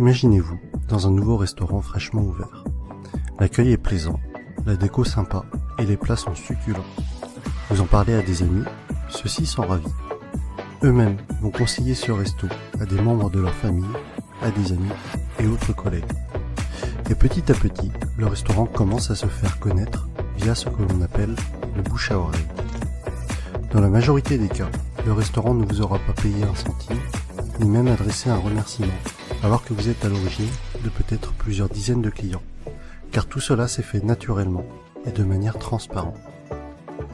Imaginez-vous dans un nouveau restaurant fraîchement ouvert. L'accueil est plaisant, la déco sympa et les plats sont succulents. Vous en parlez à des amis, ceux-ci sont ravis. Eux-mêmes vont conseiller ce resto à des membres de leur famille, à des amis et autres collègues. Et petit à petit, le restaurant commence à se faire connaître via ce que l'on appelle le bouche à oreille. Dans la majorité des cas, le restaurant ne vous aura pas payé un centime, ni même adressé un remerciement, alors que vous êtes à l'origine de peut-être plusieurs dizaines de clients, car tout cela s'est fait naturellement et de manière transparente.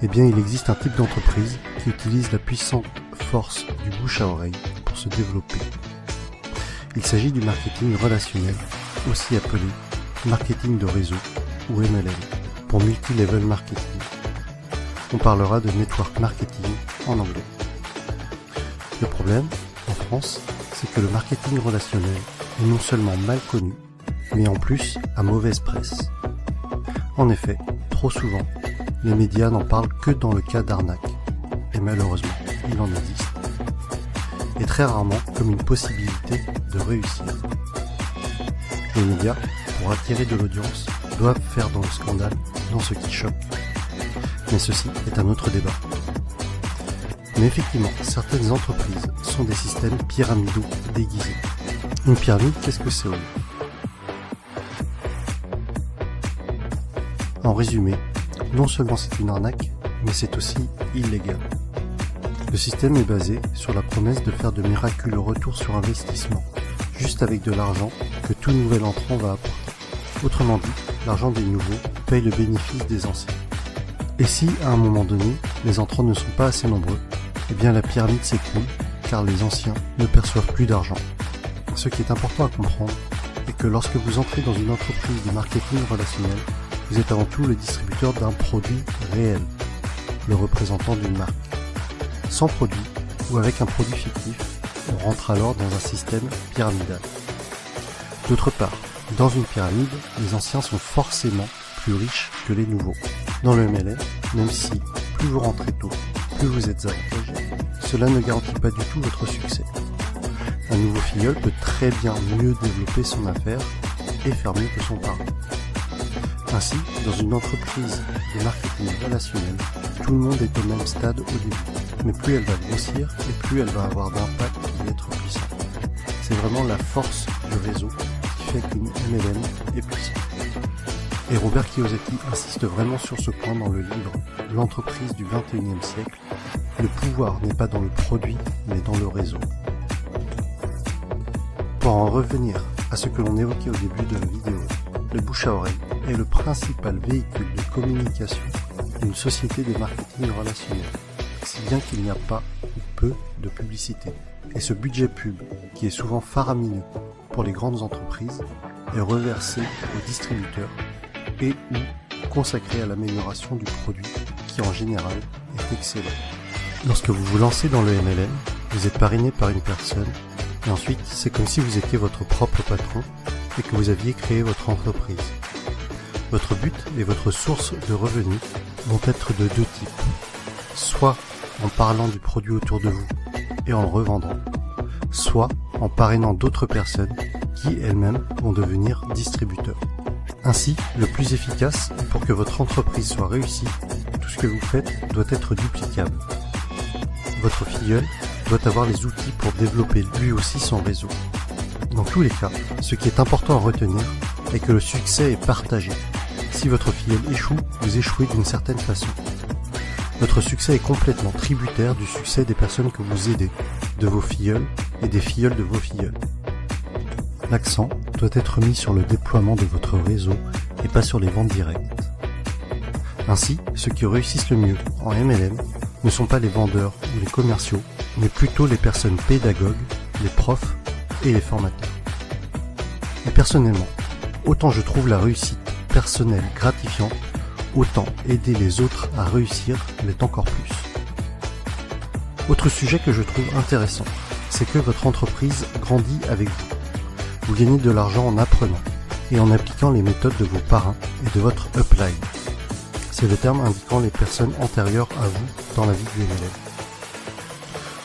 Eh bien, il existe un type d'entreprise qui utilise la puissante force du bouche à oreille pour se développer. Il s'agit du marketing relationnel, aussi appelé marketing de réseau ou MLM, pour multi-level marketing. On parlera de network marketing en anglais. Le problème, en France, c'est que le marketing relationnel est non seulement mal connu, mais en plus à mauvaise presse. En effet, trop souvent, les médias n'en parlent que dans le cas d'arnaque, et malheureusement, il en existe, et très rarement comme une possibilité de réussir. Les médias, pour attirer de l'audience, doivent faire dans le scandale, dans ce qui choque. Mais ceci est un autre débat. Mais effectivement, certaines entreprises sont des systèmes pyramidaux déguisés. Une pyramide, qu'est-ce que c'est ? En résumé, non seulement c'est une arnaque, mais c'est aussi illégal. Le système est basé sur la promesse de faire de miraculeux retours sur investissement, juste avec de l'argent que tout nouvel entrant va apporter. Autrement dit, l'argent des nouveaux paye le bénéfice des anciens. Et si, à un moment donné, les entrants ne sont pas assez nombreux, eh bien la pyramide s'écroule, car les anciens ne perçoivent plus d'argent. Ce qui est important à comprendre est que lorsque vous entrez dans une entreprise de marketing relationnel, vous êtes avant tout le distributeur d'un produit réel, le représentant d'une marque. Sans produit, ou avec un produit fictif, on rentre alors dans un système pyramidal. D'autre part, dans une pyramide, les anciens sont forcément plus riches que les nouveaux. Dans le MLM, même si plus vous rentrez tôt, plus vous êtes avantagé, cela ne garantit pas du tout votre succès. Un nouveau filleul peut très bien mieux développer son affaire et faire mieux que son parent. Ainsi, dans une entreprise de marketing relationnel, tout le monde est au même stade au début. Mais plus elle va grossir et plus elle va avoir d'impact et être puissante. C'est vraiment la force du réseau qui fait qu'une MLM est puissante. Et Robert Kiyosaki insiste vraiment sur ce point dans le livre « L'entreprise du XXIe siècle ». Le pouvoir n'est pas dans le produit, mais dans le réseau. Pour en revenir à ce que l'on évoquait au début de la vidéo, le bouche à oreille est le principal véhicule de communication d'une société de marketing relationnel, si bien qu'il n'y a pas ou peu de publicité. Et ce budget pub, qui est souvent faramineux pour les grandes entreprises, est reversé aux distributeurs et ou consacré à l'amélioration du produit qui en général est excellent. Lorsque vous vous lancez dans le MLM, vous êtes parrainé par une personne et ensuite c'est comme si vous étiez votre propre patron et que vous aviez créé votre entreprise. Votre but et votre source de revenus vont être de deux types. Soit en parlant du produit autour de vous et en le revendant, soit en parrainant d'autres personnes qui elles-mêmes vont devenir distributeurs. Ainsi, le plus efficace pour que votre entreprise soit réussie, tout ce que vous faites doit être duplicable. Votre filleul doit avoir les outils pour développer lui aussi son réseau. Dans tous les cas, ce qui est important à retenir est que le succès est partagé. Si votre filleul échoue, vous échouez d'une certaine façon. Votre succès est complètement tributaire du succès des personnes que vous aidez, de vos filleuls et des filleuls de vos filleuls. L'accent doit être mis sur le déploiement de votre réseau et pas sur les ventes directes. Ainsi, ceux qui réussissent le mieux en MLM ne sont pas les vendeurs ou les commerciaux, mais plutôt les personnes pédagogues, les profs et les formateurs. Et personnellement, autant je trouve la réussite personnelle gratifiante, autant aider les autres à réussir l'est encore plus. Autre sujet que je trouve intéressant, c'est que votre entreprise grandit avec vous. Vous gagnez de l'argent en apprenant et en appliquant les méthodes de vos parrains et de votre upline. C'est le terme indiquant les personnes antérieures à vous dans la vie du MLM.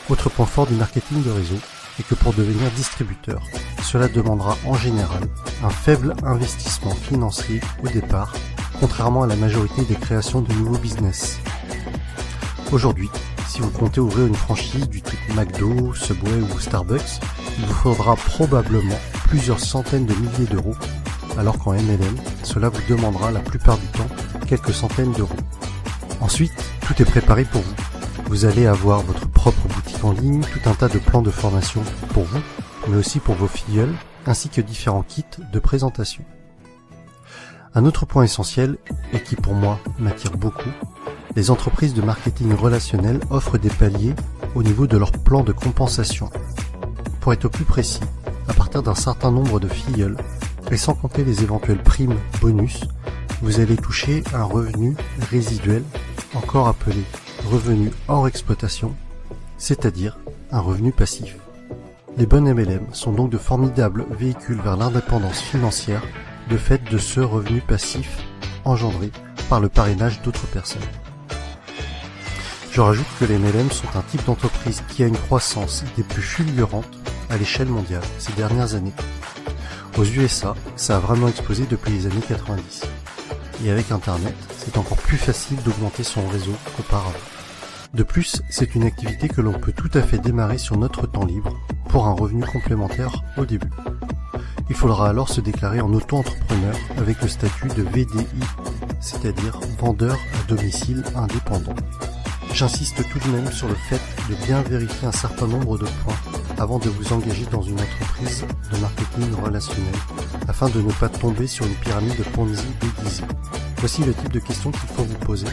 Autre point fort du marketing de réseau est que pour devenir distributeur, cela demandera en général un faible investissement financier au départ, contrairement à la majorité des créations de nouveaux business. Aujourd'hui, si vous comptez ouvrir une franchise du type McDo, Subway ou Starbucks, il vous faudra probablement plusieurs centaines de milliers d'euros, alors qu'en MLM, cela vous demandera la plupart du temps quelques centaines d'euros. Ensuite, tout est préparé pour vous. Vous allez avoir votre propre boutique en ligne, tout un tas de plans de formation pour vous, mais aussi pour vos filleuls, ainsi que différents kits de présentation. Un autre point essentiel, et qui pour moi m'attire beaucoup, les entreprises de marketing relationnel offrent des paliers au niveau de leur plan de compensation. Pour être plus précis, à partir d'un certain nombre de filleuls, et sans compter les éventuelles primes bonus, vous allez toucher un revenu résiduel, encore appelé revenu hors exploitation, c'est-à-dire un revenu passif. Les bonnes MLM sont donc de formidables véhicules vers l'indépendance financière de fait de ce revenu passif engendré par le parrainage d'autres personnes. Je rajoute que les MLM sont un type d'entreprise qui a une croissance des plus fulgurantes à l'échelle mondiale ces dernières années. Aux USA, ça a vraiment explosé depuis les années 90. Et avec Internet, c'est encore plus facile d'augmenter son réseau qu'auparavant. De plus, c'est une activité que l'on peut tout à fait démarrer sur notre temps libre pour un revenu complémentaire au début. Il faudra alors se déclarer en auto-entrepreneur avec le statut de VDI, c'est-à-dire vendeur à domicile indépendant. J'insiste tout de même sur le fait de bien vérifier un certain nombre de points avant de vous engager dans une entreprise de marketing relationnel, afin de ne pas tomber sur une pyramide Ponzi déguisée. Voici le type de questions qu'il faut vous poser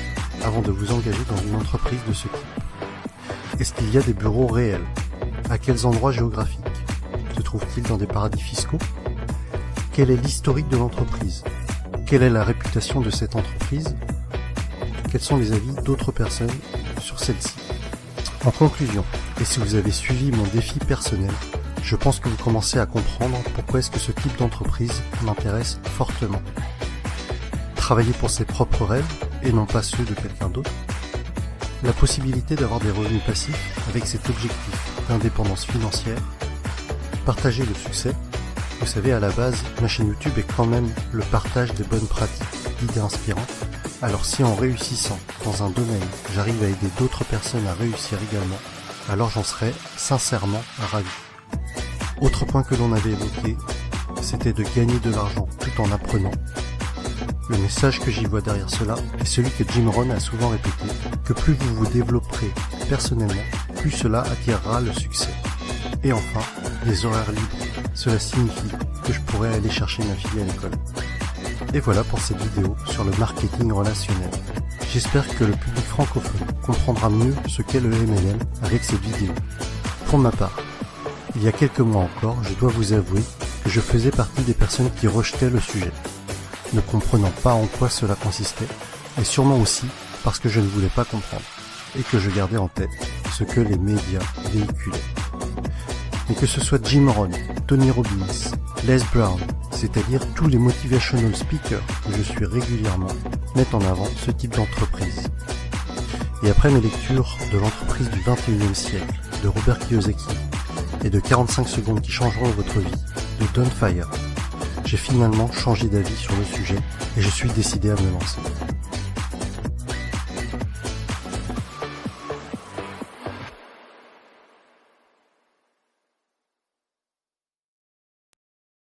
avant de vous engager dans une entreprise de ce type. Est-ce qu'il y a des bureaux réels? À quels endroits géographiques? Se trouve-t-il dans des paradis fiscaux? Quel est l'historique de l'entreprise? Quelle est la réputation de cette entreprise? Quels sont les avis d'autres personnes sur celle-ci? En conclusion, et si vous avez suivi mon défi personnel, je pense que vous commencez à comprendre pourquoi est-ce que ce type d'entreprise m'intéresse fortement. Travailler pour ses propres rêves et non pas ceux de quelqu'un d'autre. La possibilité d'avoir des revenus passifs avec cet objectif d'indépendance financière. Partager le succès. Vous savez, à la base, ma chaîne YouTube est quand même le partage des bonnes pratiques, d'idées inspirantes. Alors si en réussissant dans un domaine, j'arrive à aider d'autres personnes à réussir également, alors j'en serais sincèrement ravi. Autre point que l'on avait évoqué, c'était de gagner de l'argent tout en apprenant. Le message que j'y vois derrière cela est celui que Jim Rohn a souvent répété, que plus vous vous développerez personnellement, plus cela attirera le succès. Et enfin, les horaires libres. Cela signifie que je pourrais aller chercher ma fille à l'école. Et voilà pour cette vidéo sur le marketing relationnel. J'espère que le public francophone comprendra mieux ce qu'est le MLM avec cette vidéo. Pour ma part, il y a quelques mois encore, je dois vous avouer que je faisais partie des personnes qui rejetaient le sujet, ne comprenant pas en quoi cela consistait, et sûrement aussi parce que je ne voulais pas comprendre, et que je gardais en tête ce que les médias véhiculaient. Mais que ce soit Jim Rohn, Tony Robbins, Les Brown, c'est-à-dire tous les motivational speakers que je suis régulièrement, mettent en avant ce type d'entreprise. Et après mes lectures de l'entreprise du 21e siècle, de Robert Kiyosaki, et de 45 secondes qui changeront votre vie, de Don Fire, j'ai finalement changé d'avis sur le sujet et je suis décidé à me lancer.